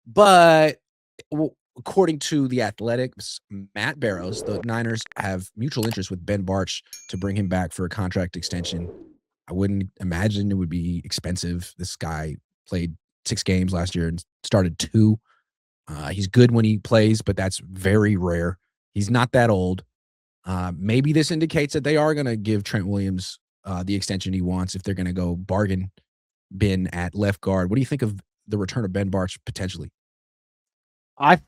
But according to the Athletics, Matt Barrows, the Niners have mutual interest with Ben Bartch to bring him back for a contract extension. I wouldn't imagine it would be expensive. This guy played 6 games last year and started 2. He's good when he plays, but that's very rare. He's not that old. Maybe this indicates that they are going to give Trent Williams the extension he wants if they're going to go bargain bin at left guard. What do you think of the return of Ben Bartch potentially?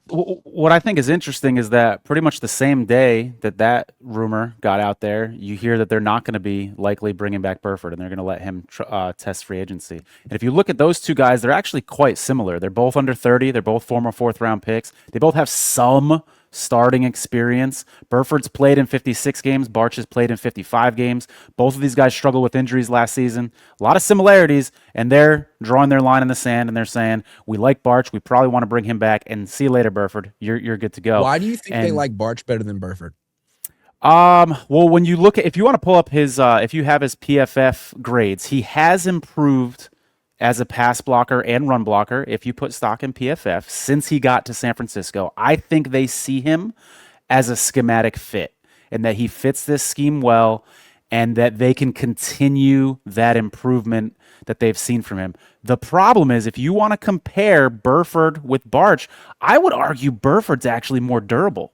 What I think is interesting is that pretty much the same day that rumor got out there, you hear that they're not going to be likely bringing back Burford, and they're going to let him test free agency. And if you look at those two guys, they're actually quite similar. They're both under 30. They're both former 4th-round picks. They both have some starting experience. Burford's played in 56 games. Bartch has played in 55 games. Both of these guys struggled with injuries last season. A lot of similarities, and they're drawing their line in the sand, and they're saying, we like Bartch. We probably want to bring him back, and see you later, Burford. You're good to go. Why do you think they like Bartch better than Burford? Well, when you look at, if you want to pull up his, if you have his PFF grades, he has improved as a pass blocker and run blocker, if you put stock in PFF, since he got to San Francisco. I think they see him as a schematic fit, and that he fits this scheme well, and that they can continue that improvement that they've seen from him. The problem is, if you want to compare Burford with Bartch, I would argue Burford's actually more durable.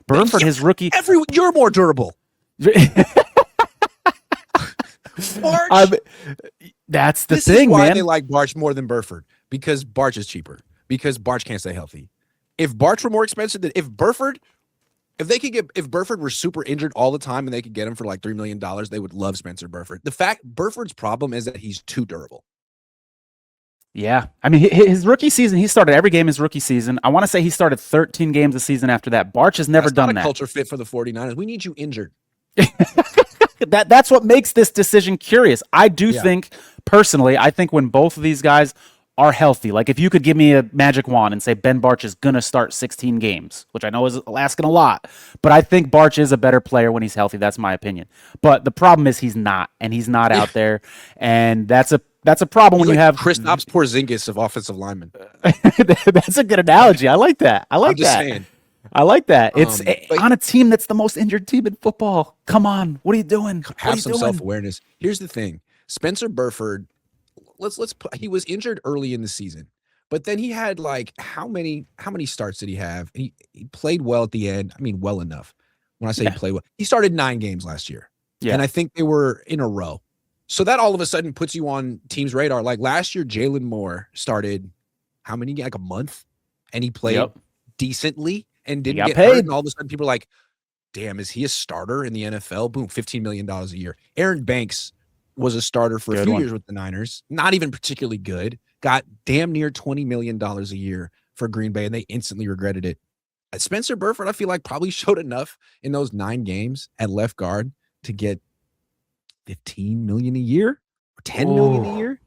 Burford, his rookie... You're more durable. Bartch... That's the thing, man. This is why they like Bartch more than Burford, because Bartch is cheaper, because Bartch can't stay healthy. If Bartch were more expensive, if Burford were super injured all the time and they could get him for like $3 million, they would love Spencer Burford. The fact Burford's problem is that he's too durable. Yeah. I mean, his rookie season, he started every game his rookie season. I want to say he started 13 games a season after that. Bartch has never done that. That's not a culture fit for the 49ers. We need you injured. That's what makes this decision curious. I do think, personally, I think when both of these guys are healthy, like if you could give me a magic wand and say Ben Bartch is going to start 16 games, which I know is asking a lot, but I think Bartch is a better player when he's healthy. That's my opinion. But the problem is he's not, and he's not out there, and that's a problem when you have Kristaps Porzingis of offensive linemen. That's a good analogy. I like that. I'm just saying. I like that. It's on a team that's the most injured team in football. Come on, what are you doing? Have some self-awareness. Here's the thing: Spencer Burford. He was injured early in the season, but then he had like how many starts did he have? He played well at the end. I mean, well enough. When I say he played well, he started 9 games last year, and I think they were in a row. So that all of a sudden puts you on teams' radar. Like last year, Jalen Moore started how many? Like a month, and he played decently. And didn't get hurt, and all of a sudden people are like, damn, is he a starter in the NFL? Boom, $15 million a year. Aaron Banks was a starter for a few years with the Niners, not even particularly good, got damn near $20 million a year for Green Bay, and they instantly regretted it. Spencer Burford, I feel like, probably showed enough in those 9 games at left guard to get $15 million a year or $10 million a year.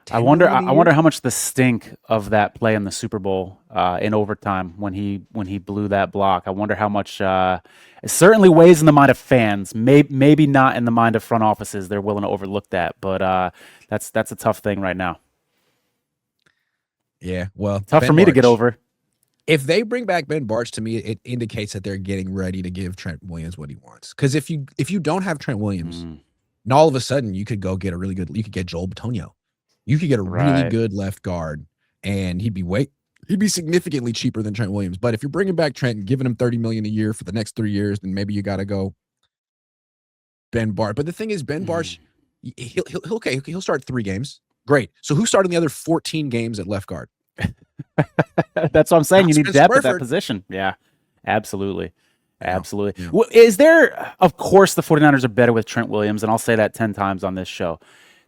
I wonder how much the stink of that play in the Super Bowl in overtime when he blew that block. I wonder how much it certainly weighs in the mind of fans. Maybe not in the mind of front offices. They're willing to overlook that, but that's a tough thing right now. Yeah, well, tough for me to get over. If they bring back Ben Bartch, to me, it indicates that they're getting ready to give Trent Williams what he wants. Because if you don't have Trent Williams, and all of a sudden you could go get you could get Joel Bitonio. You could get a really good left guard, and he'd be significantly cheaper than Trent Williams. But if you're bringing back Trent and giving him $30 million a year for the next 3 years, then maybe you got to go Ben Bartch. But the thing is, Ben Bartch, he'll start 3 games. Great. So who's starting the other 14 games at left guard? That's what I'm saying. You need depth at that position. Yeah, absolutely. Absolutely. Well, is there, of course, the 49ers are better with Trent Williams, and I'll say that 10 times on this show.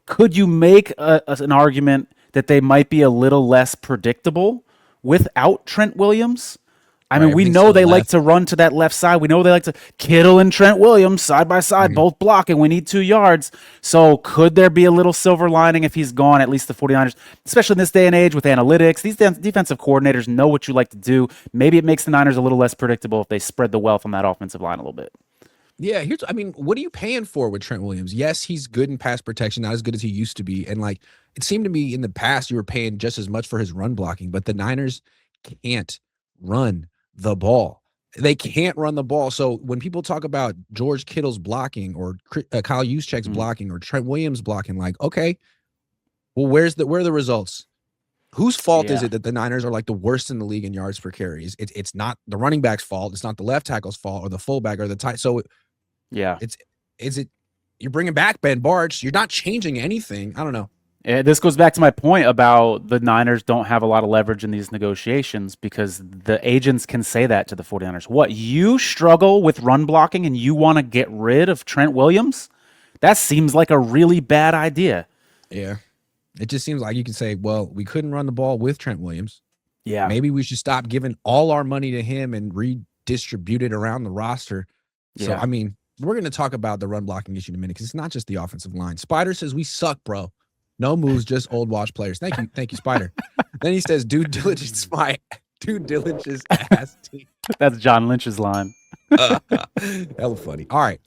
Could you make an argument that they might be a little less predictable without Trent Williams? I mean, we know they like to run to that left side. We know they like to Kittle and Trent Williams side by side, both blocking. We need 2 yards. So could there be a little silver lining if he's gone, at least the 49ers, especially in this day and age with analytics? These defensive coordinators know what you like to do. Maybe it makes the Niners a little less predictable if they spread the wealth on that offensive line a little bit. Yeah, what are you paying for with Trent Williams? Yes, he's good in pass protection, not as good as he used to be. And like it seemed to me in the past you were paying just as much for his run blocking, but the Niners can't run the ball. They can't run the ball. So when people talk about George Kittle's blocking or Kyle Juszczyk's blocking or Trent Williams blocking, like, okay, well, where are the results? Whose fault is it that the Niners are like the worst in the league in yards per carry? It's not the running back's fault. It's not the left tackle's fault or the fullback or the tight. So you're bringing back Ben Bartch. You're not changing anything. I don't know. This goes back to my point about the Niners don't have a lot of leverage in these negotiations because the agents can say that to the 49ers. What, you struggle with run blocking and you want to get rid of Trent Williams? That seems like a really bad idea. Yeah. It just seems like you can say, well, we couldn't run the ball with Trent Williams. Yeah. Maybe we should stop giving all our money to him and redistribute it around the roster. So, Yeah. I mean, we're going to talk about the run blocking issue in a minute because it's not just the offensive line. Spider says, we suck, bro. No moves, just old wash players. Thank you, Spider. Then he says, due diligence, my due diligence ass team. That's John Lynch's line. Hella funny. All right,